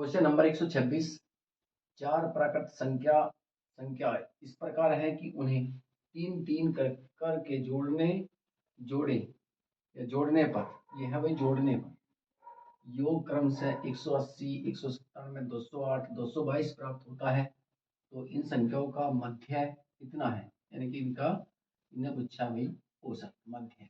Question number 126। चार प्राकृत संख्या इस प्रकार है कि उन्हें तीन तीन करके जोड़ने पर यह है भाई जोड़ने पर योग क्रम से 180, 197, 208, 222 प्राप्त होता है। तो इन संख्याओं का मध्य कितना है, यानी कि इन्हें पूछा भाई औसत मध्य।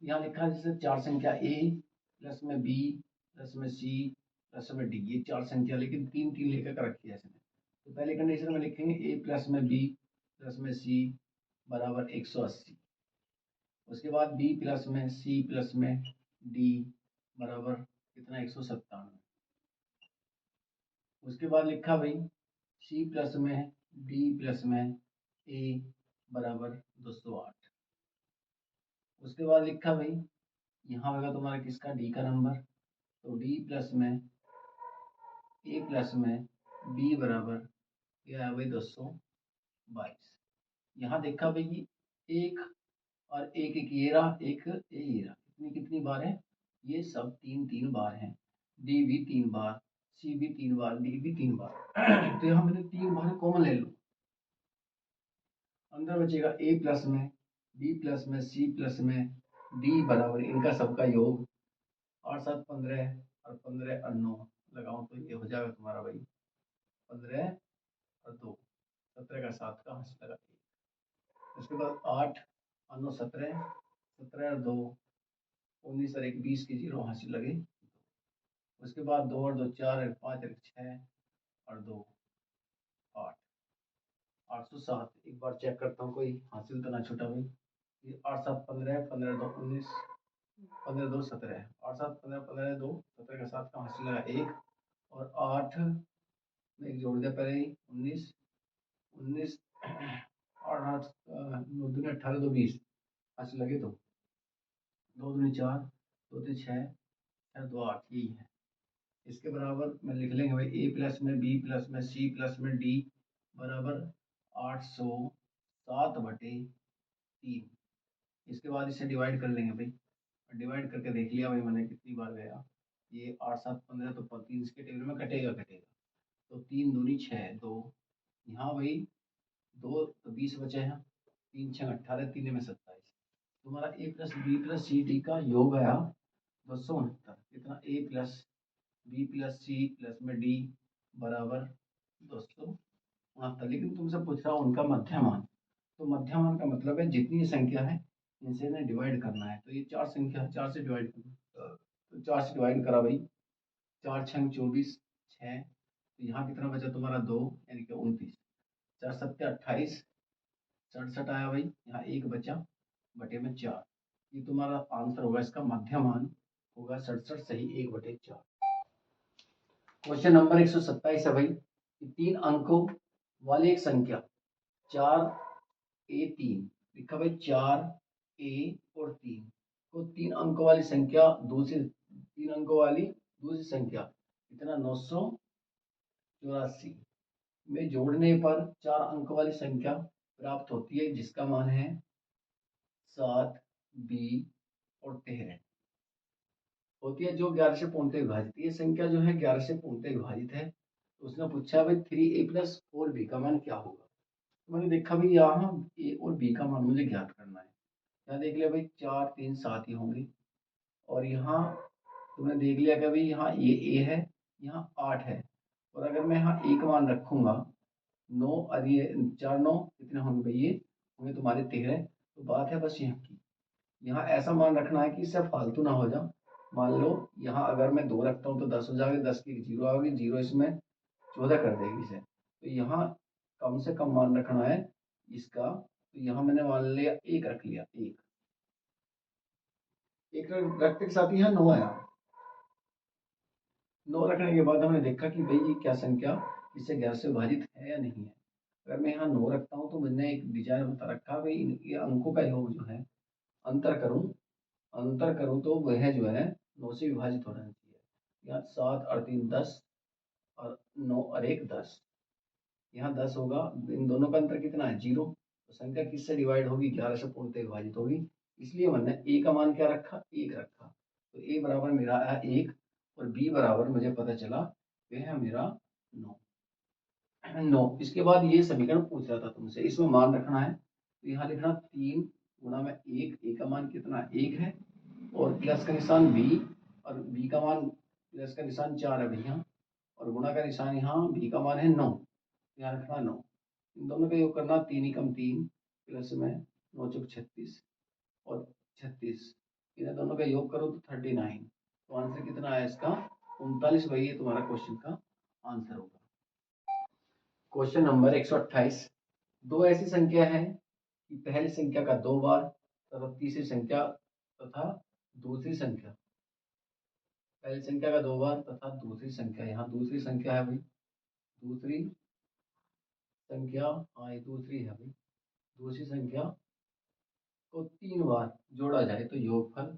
यहाँ लिखा है जैसे चार संख्या ए प्लस में बी प्लस में सी प्लस में डी, ये चार संख्या लेकिन तीन तीन लेकर रखी है इसने। तो पहले कंडीशन में लिखेंगे ए प्लस में बी प्लस में सी बराबर 180। उसके बाद बी प्लस में सी प्लस में डी बराबर कितना 197। उसके बाद लिखा भाई सी प्लस में डी प्लस में ए बराबर 208। उसके बाद लिखा भाई यहाँ होगा तुम्हारा किसका डी का नंबर, तो डी प्लस में ए प्लस में बी बराबर यह है भाई 222। यहाँ देखा भाई कि एक और एक एक ये रहा, एक ये रहा, कितनी कितनी बार है, ये सब तीन तीन बार हैं। डी भी तीन बार, सी भी तीन बार, डी भी तीन बार। तो यहाँ मैंने तीन बार कॉमन ले लो, अंदर बचेगा ए प्लस में बी प्लस में सी प्लस में डी बराबर इनका सबका योग 8 7 15 और 15 और 9 लगाओ तो ये हो जाएगा तुम्हारा भाई 15 और 2 17 का 7 का हासिल लगा। उसके बाद 8 और 9 17, 17 और 2 19 और 1 20 की जीरो हासिल लगे। उसके बाद 2 और 2 4 और 5 और 6 और 2 8, 807। एक बार चेक करता हूँ कोई हासिल तो ना छूटा भाई। ये 8 7 15, 15 2 19, 15 2 17, 8 7 15, 15 2 17 का 7 का हासिल लगा 1 और 8 में एक जोड़ दिया पहले ही 19 19 और 8 9 दूनी 18 2 20 हासिल लगे तो 2 दूनी 4 2 3 6 6 2 8 यही है। इसके बराबर में लिख लेंगे भाई ए प्लस में बी प्लस में सी प्लस में डी बराबर 807/3। इसके बाद इसे डिवाइड कर लेंगे भाई, डिवाइड करके देख लिया भाई मैंने कितनी बार गया। ये 8 7 15 तो 3 इसके टेबल में कटेगा तो 3 दूनी 6 2, यहाँ भाई 2 तो 20 बचे हैं, 3 6 18, 3 में 27। तुम्हारा A plus B plus C D का योग आया 269। कितना A plus B plus C plus में डी बराबर 269। लेकिन तुमसे पूछ रहा हूँ उनका मध्यमान। तो मध्यमान का मतलब है जितनी संख्या है इनसे ने डिवाइड करना है। तो ये चार संख्या 4 से डिवाइड करना, तो 4 से डिवाइड करा भाई, 4 6 24 6। तो यहाँ कितना बचा तुम्हारा 2 यानी कि 29, 4 7 28 67 आया भाई, यहाँ एक बचा बटे में 4। ये तुम्हारा आंसर होगा, इसका मध्यमान होगा 67 सही 1/4। क्वेश्चन नंबर 127 है भाई कि 3 अंकों वाली एक संख्या 4A3 लिखा भाई 4A और 3 को 3 अंकों वाली संख्या दूसरी संख्या कितना 984 में जोड़ने पर 4 अंक वाली संख्या प्राप्त होती है जिसका मान है 7 B और 13 होती है, जो 11 से पूर्णतः विभाजित। ये संख्या जो है 11 से पूर्णतः विभाजित है। तो उसने पूछा भाई 3A + 4B का मान क्या होगा। तो मैंने देखा भाई यहाँ A और B का मान मुझे ज्ञात करना है। यहाँ देख लिया भाई 4 3 7 ही होंगे, और यहाँ तुमने देख लिया कि भाई यहाँ ये A है, यहाँ 8 है, और अगर मैं यहाँ A का मान रखूंगा 9 और ये 4 9 कितने होंगे भाई, ये होंगे तुम्हारे 13। तो बात है बस यहाँ की, यहाँ ऐसा मान रखना है कि इससे फालतू ना हो जाए। मान लो यहाँ अगर मैं 2 रखता हूँ तो 10 हो जाएगा, 10 की 0 आ गई, 0 इसमें 14 कर देगी इसे। तो यहाँ कम से कम मान रखना है इसका। तो यहाँ मैंने मान लिया 1 रख लिया, 1 रखते के साथ यहाँ 9 आया। 9 रखने के बाद हमने देखा कि भाई ये क्या संख्या इससे 11 से विभाजित है या नहीं है। अगर मैं यहाँ 9 रखता हूँ तो मैंने एक डिजाइन बता रखा भाई इनके अंकों का योग जो है अंतर करूँ तो वह जो है 9 से विभाजित होना चाहिए। यहाँ 7 और 3 10 और 9 और 1 10, यहाँ 10 होगा। इन दोनों का अंतर कितना है 0। तो संख्या किससे डिवाइड होगी 11 से पूर्णतः विभाजित होगी। इसलिए मैंने ए का मान क्या रखा 1 रखा। तो ए बराबर मेरा आया 1 और बी बराबर मुझे पता चला वे है मेरा 9। 9 इसके बाद ये समीकरण पूछ रहा था तुमसे, इसमें मान रखना है, तो यहाँ लिखना 3 गुणा में 1, ए का मान कितना 1 है, और प्लस का निशान बी, और बी का मान प्लस का निशान 4 है भैया, और गुणा का निशान यहाँ बी का मान है 9, यहाँ रखना 9। इन दोनों का योग करना 3 एकम 3 प्लस में 9 चौक 36 और 36, इन दोनों का योग करो तो 39। तो आंसर कितना आया इसका 39। भाई ये तुम्हारा क्वेश्चन का आंसर होगा। Question number 128। दो ऐसी संख्या है कि पहली संख्या का 2 बार तथा तीसरी संख्या तथा दूसरी संख्या, पहली संख्या का 2 बार तथा दूसरी संख्या, यहाँ दूसरी संख्या है भाई, दूसरी संख्या, हाँ ये दूसरी है भाई, दूसरी संख्या को 3 बार जोड़ा जाए तो योगफल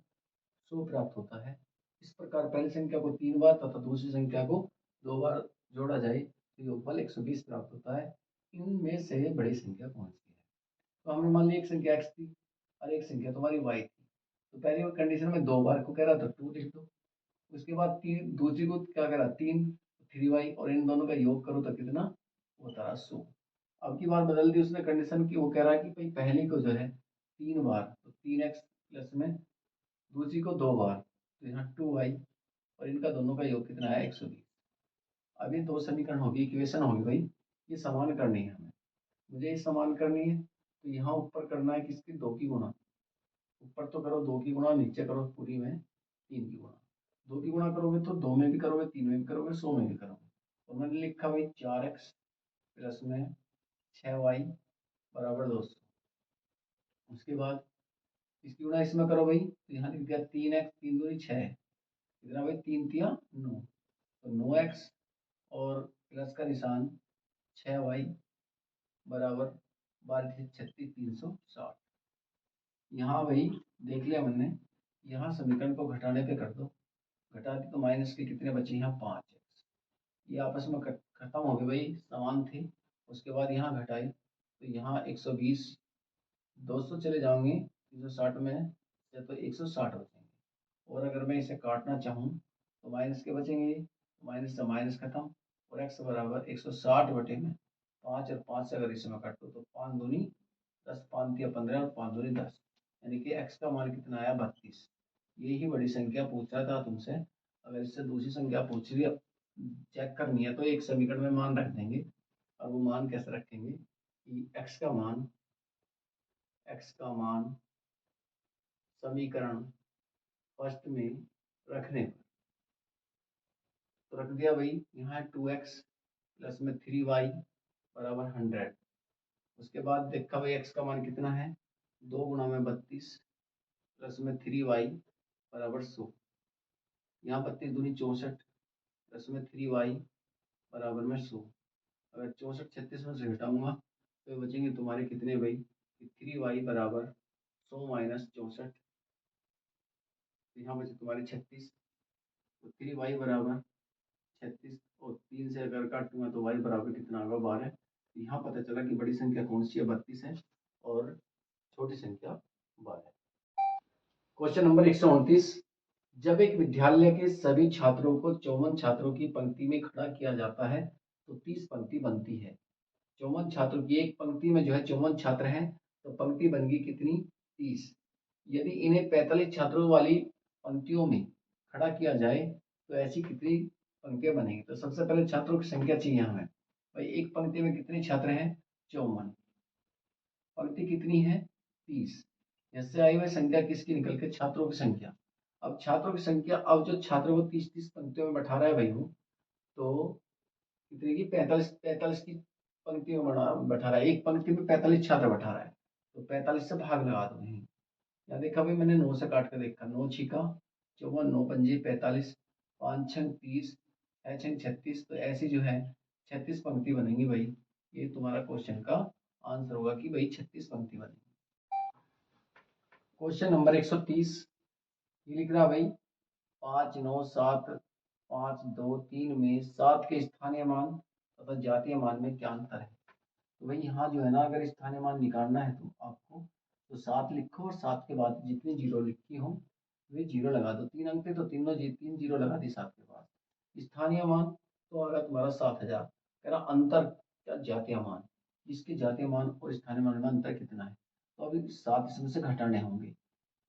100 प्राप्त होता है। इस प्रकार पहली संख्या को 3 बार तथा दूसरी संख्या को 2 बार जोड़ा जाए तो योगफल 120 प्राप्त होता है। इनमें से बड़ी संख्या कौन सी है? तो हमने मान लिया एक संख्या x थी और एक संख्या तुम्हारी y थी, तो पहली कंडीशन में 2 बार को कह रहा था 2 लिख दो, उसके बाद तीन, दूसरी को क्या कह रहा 3, 3y, और इन दोनों का योग करो तो कितना होता रहा 100। अब की बार बदल दी उसने कंडीशन की, वो कह रहा है कि भाई पहली को जो है 3 बार तो 3x प्लस में, दूसरी को 2 बार तो यहाँ 2y, और इनका दोनों का योग कितना है 120। अब ये दो समीकरण होगी, इक्वेशन होगी भाई, ये समान करनी है हमें, मुझे ये समान करनी है, तो यहाँ ऊपर करना है किसकी 2 की गुणा, ऊपर तो करो 2 की गुणा, नीचे करो पूरी में 3 की गुणा। 2 की गुणा करोगे तो 2 में भी करोगे, 3 में भी करोगे, 100 में भी करोगे। तो मैंने लिखा भाई 4x प्लस में 6y बराबर 200। उसके बाद इसकी गुणा इसमें करो भाई, तो यहाँ लिख दिया 3x, 3 दूनी 6, कितना भाई 3 तिया 9, तो 9x और प्लस का निशान 6y बराबर 12 36 360। यहाँ भाई देख लिया मैंने, यहाँ समीकरण को घटाने पे कर दो, घटा दी तो माइनस के कितने बचे यहाँ 5x, ये आपस में खत्म हो गए भाई, समान थे। उसके बाद यहाँ घटाई तो यहाँ 120, 200 चले जाओगे 360 में या तो 160 बचेंगे, और अगर मैं इसे काटना चाहूँ तो माइनस के बचेंगे, माइनस से माइनस खत्म, और x बराबर 160 बटे में 5, और 5 से अगर इसमें काटो तो 5 दूनी 10, 5 तिया 15 और 5 दूनी 10, यानी कि x का मान कितना आया 32। यही बड़ी संख्या पूछ रहा था तुमसे। अगर इससे दूसरी संख्या पूछ रही है, चेक करनी है, तो एक समीकरण में मान रख देंगे, और वो मान कैसे रखेंगे कि x का मान समीकरण फर्स्ट में रखने पर, तो रख दिया भाई, यहाँ 2x प्लस में 3y बराबर 100। उसके बाद देखा भाई x का मान कितना है, 2 गुणा में 32 प्लस में 3y बराबर 100, यहाँ 32 दूनी 64 प्लस में 3y बराबर में 100। अगर 64 36 में से घटाऊंगा तो बचेंगे तुम्हारे कितने भाई, 3y बराबर 100 माइनस 64, यहाँ बचे तुम्हारे 36, तो 3y बराबर 36, और 3 से अगर काटूंगा तो y बराबर कितना होगा 12। यहाँ पता चला कि बड़ी संख्या कौन सी है 32 है, और छोटी संख्या 12 है। Question number 129। जब एक विद्यालय के सभी छात्रों को 54 छात्रों की पंक्ति में खड़ा किया जाता है तो 30 पंक्ति बनती है। 54 छात्रों की एक पंक्ति में जो है 54 छात्र हैं, तो पंक्ति बन गई कितनी 30। यदि इन्हें 45 छात्रों वाली पंक्तियों में खड़ा किया जाए तो ऐसी कितनी पंक्तियां बनेंगी? तो सबसे पहले छात्रों की संख्या चाहिए हमें भाई, एक पंक्ति में कितने छात्र हैं 54, पंक्ति कितनी है 30, इससे आई हुई संख्या किसकी निकल के छात्रों की संख्या। अब छात्रों की संख्या, अब जो छात्रों को 30 पंक्तियों में बैठा रहा है भाई, वो तो कितने की 45 की पंक्ति में बैठा रहा है, एक पंक्ति में 45 छात्र बैठा रहा है, तो 45 से भाग लगा दो। यहीं यहाँ देखा भाई, मैंने 9 से काट कर देखा, 9 छिका 54, 9 पंजे 45, 5 छंग 30, 6 छंग 36, तो ऐसी जो है 36 पंक्ति बनेंगी भाई। ये तुम्हारा क्वेश्चन का आंसर होगा कि भाई 36 पंक्ति बनेगी। क्वेश्चन नंबर 130, ये लिख रहा भाई 5 9 7 5 2 3 में 7 के स्थानीय मान तथा जातीय मान में क्या अंतर है? तो भाई यहाँ जो है ना, अगर स्थानीय मान निकालना है तो आपको, तो 7 लिखो और 7 के बाद जितनी जीरो लिखी हो वे जीरो लगा दो, 3 अंक थे तो तीन जीरो लगा दी 7 के बाद। स्थानीय मान तो आएगा तुम्हारा 7000। कह रहा अंतर क्या जातीय मान, इसके जातीय मान और स्थानीय मान में अंतर कितना है। तो अभी 7 इसमें से घटाने होंगे।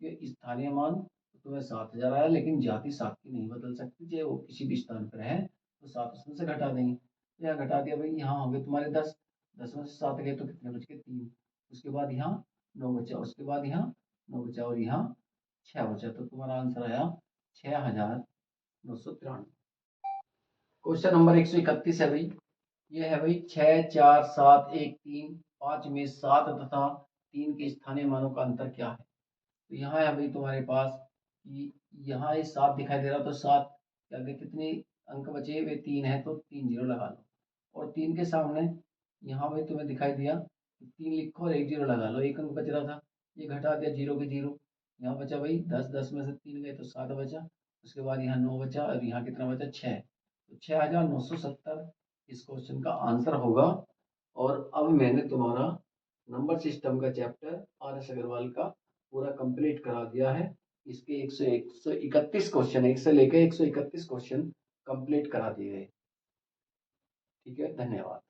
ये स्थानीय मान तो तुम्हें 7000 आया, लेकिन जाति 7 की नहीं बदल सकती, चाहे वो किसी भी स्थान पर है, तो 7 इसमें से घटा देंगे। तो यहाँ घटा दिया भाई, यहाँ हो गए तुम्हारे 10, 10 में से 7 गए तो कितने बच गए 3। उसके बाद यहाँ 9 बचा, उसके बाद यहाँ 9 बचा और यहाँ 6 बचा। तो तुम्हारा आंसर आया 6993। क्वेश्चन नंबर 131 है भाई। ये है भाई 6, 4, 7, 1, 3, 5 में 7 तथा 3 के स्थानीय मानों का अंतर क्या है। तो यहाँ है भाई तुम्हारे पास कि यहाँ ये 7 दिखाई दे रहा, तो 7 के आगे कितने अंक बचे, वे 3 है, तो 3 जीरो लगा लो। और 3 के सामने यहाँ भाई तुम्हें दिखाई दिया 3 लिखो और 1 जीरो लगा लो, 1 अंक बच रहा था, ये घटा दिया, जीरो के जीरो। यहाँ बचा भाई 10, 10 में से 3 गए तो 7 बचा। उसके बाद यहाँ 9 बचा और यहाँ कितना बचा 6। तो 6970 इस क्वेश्चन का आंसर होगा। और अब मैंने तुम्हारा नंबर सिस्टम का चैप्टर आर एस अग्रवाल का पूरा कंप्लीट करा दिया है। इसके 131 क्वेश्चन, 1 से लेकर 131 क्वेश्चन कंप्लीट करा दिए गए। ठीक है, धन्यवाद।